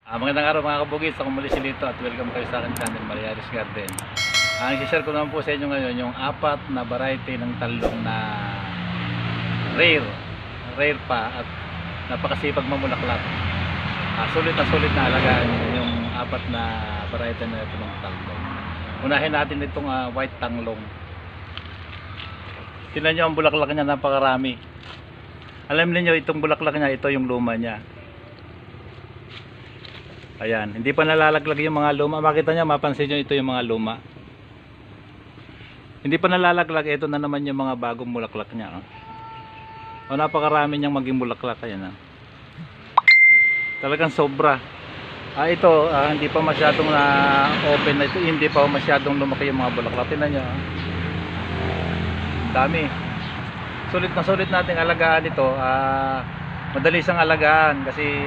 Magandang araw mga kabugis, ako muli si Lito at welcome kayo sa akin channel Mariaris Garden. Ang i-share ko naman po sa inyo ngayon yung apat na variety ng talong na rare pa at napakasipag mamulaklak. Sulit na alagaan yung apat na variety na ito ng talong. Unahin natin itong white tanglong. Tingnan nyo ang bulaklak niya, napakarami. Alam niyo itong bulaklak niya, ito yung luma niya. Ayan, hindi pa nalalaglag yung mga luma. Makita nyo, mapansin nyo, ito yung mga luma. Hindi pa nalalaglag, ito na naman yung mga bagong bulaklak niya. O, napakarami niyang maging bulaklak. Ayan, talagang sobra. Ito, hindi pa masyadong na open na ito. Hindi pa masyadong lumaki yung mga bulaklak. Tingnan nyo. Dami. Sulit nating alagaan ito. Madali siyang alagaan kasi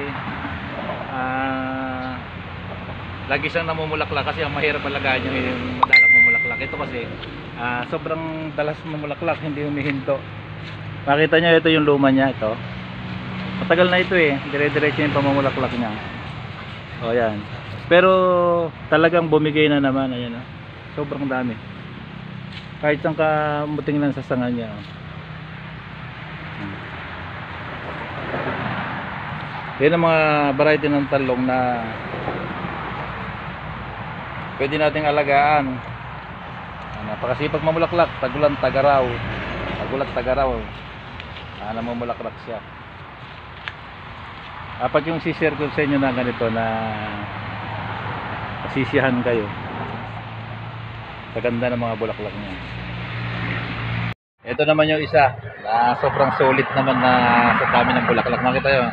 lagi siyang namumulaklak kasi ang mahirap alagaan yung madalang mamulaklak. Ito kasi sobrang dalas mamulaklak, hindi humihinto. Makita nyo, ito yung luma niya. Ito matagal na ito dire-diretso yung pamumulaklak niya. O yan, pero talagang bumigay na naman. Ayan, sobrang dami, kahit saan kamuting lang sa sanga niya. Yan ang mga variety ng talong na pwede nating alagaan. Napakasipag mamulaklak, tagulan, tagaraw. Tagulat, tagaraw. Namumulaklak siya. Pag yung share ko sa inyo na ganito na masisiyahan kayo sa ganda ng mga bulaklak niya. Ito naman yung isa na sobrang solid naman na sa dami ng bulaklak. Makita nyo.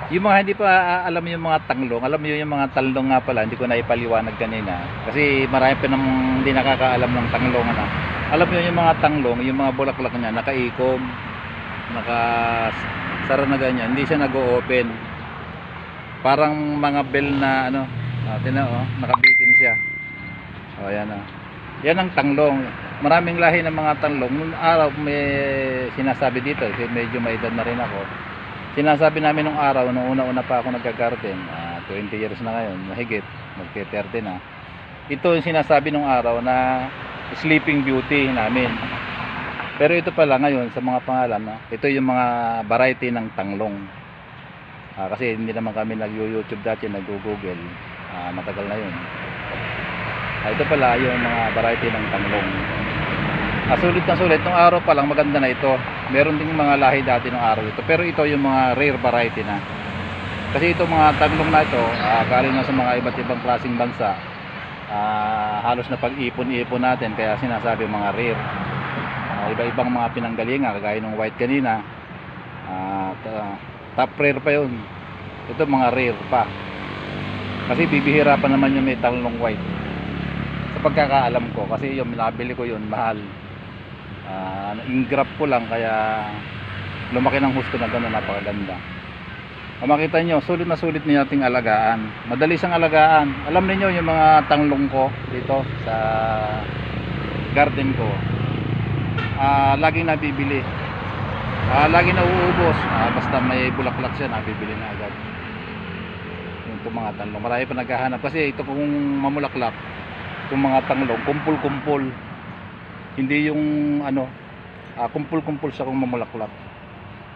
Yung mga hindi pa alam yung mga tanglong, alam niyo yung mga talong nga pala, hindi ko na ipaliwanag kanina kasi marami pa nang hindi nakakaalam ng tanglong. Alam niyo yung mga tanglong, yung mga bulaklak niya nakaikom, nakasara na ganyan, hindi siya nag-o-open. Parang mga bell na nakabitin siya. O yan yan ang tanglong. Maraming lahi ng mga tanglong. Noong araw may sinasabi dito, kasi medyo may edad na rin ako. Sinasabi namin nung araw, nung una-una pa ako nagka-garden, 20 years na ngayon, mahigit, magte-30 na. Ito yung sinasabi nung araw na sleeping beauty namin. Pero ito pala ngayon sa mga pangalan, ito yung mga variety ng tanglong. Kasi hindi naman kami nag-YouTube dati, nag-google, matagal na yun. Ito pala yung mga variety ng tanglong. Sulit na sulit, nung araw pa lang maganda na ito. Meron ding mga lahi dati nung araw ito, pero ito yung mga rare variety na. Kasi itong mga tanglong na ito, galing na sa mga iba't ibang klaseng bansa. Halos na pag-ipon-ipon natin, kaya sinasabi mga rare. Iba-ibang mga pinanggalingan, kagaya ng white kanina. Top rare pa yun. Ito mga rare pa. Kasi bibihira pa naman yung may tanglong white. Sa pagkakaalam ko, kasi yung nabili ko yun, mahal. Ingrap ko lang, kaya lumaki ng husto na gano'n, napakaganda. Makita nyo, sulit na sulit nating alagaan. Madali siyang alagaan. Alam niyo yung mga tanglong ko dito sa garden ko, laging nabibili, laging nauubos. Basta may bulaklak siya, nabibili na agad yung mga tanglong. Marami pa naghahanap kasi ito kung mamulaklak, yung mga tanglong kumpul-kumpul, hindi yung kumpul-kumpul siya kung mamulaklak.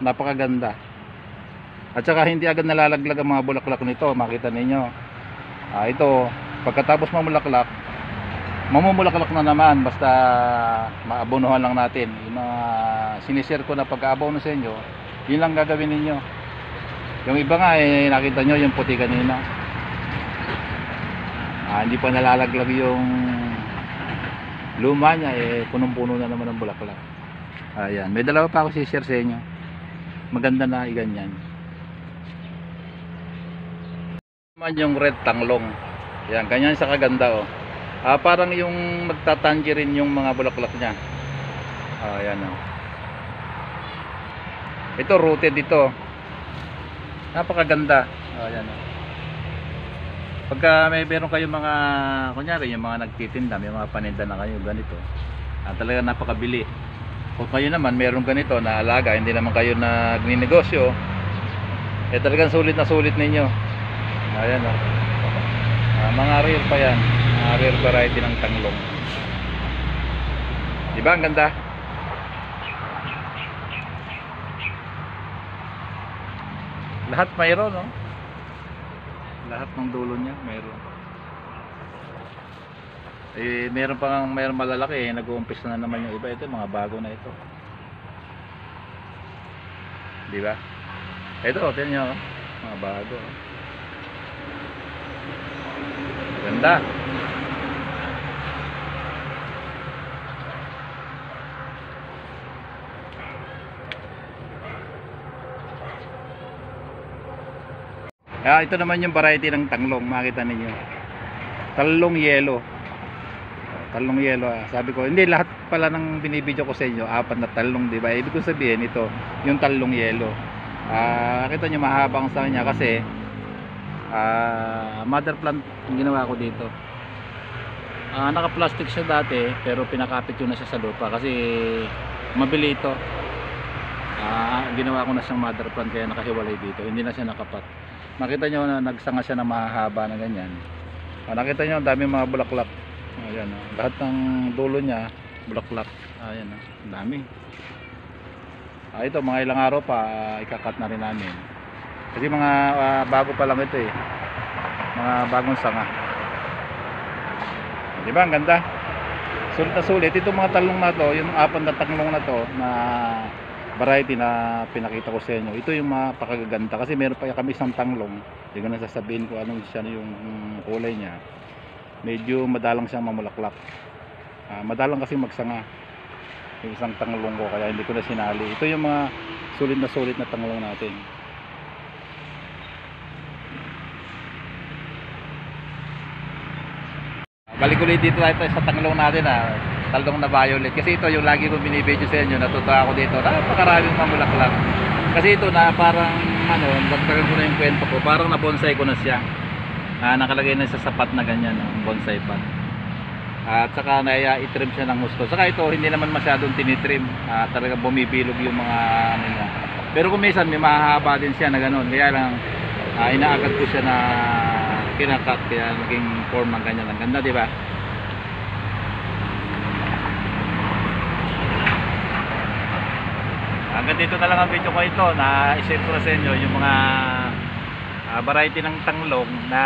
Napakaganda. At saka hindi agad nalalaglag ang mga bulaklak nito. Makita ninyo, ito pagkatapos mamulaklak, mamumulaklak na naman, basta maabonohan lang natin. Yung mga sinishare ko na pag-aabono sa inyo, yun lang gagawin ninyo. Yung iba nga nakita nyo yung puti kanina, hindi pa nalalaglag yung luma niya, punong-puno na naman ng bulaklak. Ayan, may dalawa pa ako si-share sa inyo. Maganda na iganyan. Naman yung red tanglong. Ayan, ganyan sa kaganda parang yung magtatangerine yung mga bulaklak niya. Ayan ito rooted dito. Napakaganda. Ayan pagka meron kayo mga, kunyari yung mga nagtitinda, may mga paninda na kayo ganito, talaga napakabili. Kung kayo naman meron ganito na alaga, hindi naman kayo nagninegosyo, talagang sulit na sulit ninyo. Ayan oh. Mga rare pa yan, mga rare variety ng tanglong. Diba ang ganda? Lahat mayroon, no? Lahat ng dulo niya mayroon. Eh, meron malalaki, nag-uumpisa na naman yung iba. Ito, mga bago na ito. Di ba? Ito, tingnan nyo, mga bago. Ganda. Ito naman yung variety ng tanglong, makita ninyo. Talong yelo. Talong yelo. Sabi ko, hindi lahat pala ng binibidyo ko sa inyo, 4 na talong, di ba? Ibig ko sabihin ito, yung talong yelo. Nakita nyo mahabang sa kanya kasi mother plant yung ginawa ko dito. Naka-plastic siya dati, pero pinakapit ko na siya sa lupa kasi mabili ito. Ginawa ko na siyang mother plant kaya nakahiwalay dito, hindi na siya nakapat. Nakita nyo na nagsanga siya na mahaba na ganyan. Nakita nyo ang daming mga bulaklak. Ayan, lahat ng dulo niya bulaklak. Ayan, ang dami. Ito mga ilang araw pa ikakat na rin namin. Kasi mga bago pa lang ito eh. Mga bagong sanga. Di ba ang ganda? Sulit na sulit. Itong mga talong na to, yung 4 na tanglong na to na variety na pinakita ko sa inyo, ito yung mapakaganda kasi meron pa kami isang tanglong, hindi ko na sasabihin ko anong siya yung kulay niya. Medyo madalang siyang mamulaklak, madalang kasi magsanga yung isang tanglong ko, kaya hindi ko na sinali. Ito yung mga sulit na tanglong natin. Balik ulit dito tayo sa tanglong natin, talong na violet, kasi ito yung lagi ko binibidyo sa inyo, natutuwa ako dito, napakaraming mamulaklak. Kasi ito na parang dagdagan ko na yung kwento ko, parang na bonsai ko na siya. Nakalagay na sa sapat na ganyan, bonsai pot. At saka i-trim siya ng gusto. Saka ito hindi naman masyadong tinitrim, talagang bumibilog yung mga niya. Pero kung minsan may mahahaba din siya na gano'n, kaya lang inaagad ko siya na kinakat, kaya naging form ng ganyan. Ang ganda, di ba? Hanggang dito na lang ang video ko ito, na i-share ko sa inyo yung mga variety ng tanglong na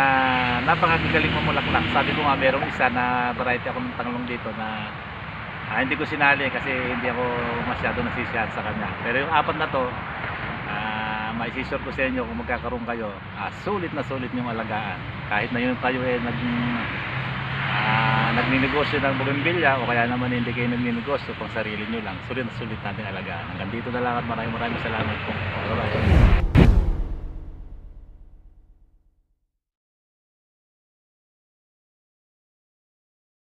napakagaling mamulaklak. Sabi ko nga merong isa na variety ako ng tanglong dito na hindi ko sinali kasi hindi ako masyado nasisiyahan sa kanya. Pero yung 4 na to, maisisure ko sa inyo kung magkakaroon kayo, sulit na sulit yung alagaan. Kahit na yun kayo nagninegosyo ng bougainvillea o kaya naman hindi kayo nagninegosyo pang sarili nyo lang, sulit na sulit natin alagaan. Hanggang dito na lang at maraming salamat po. Bye bye.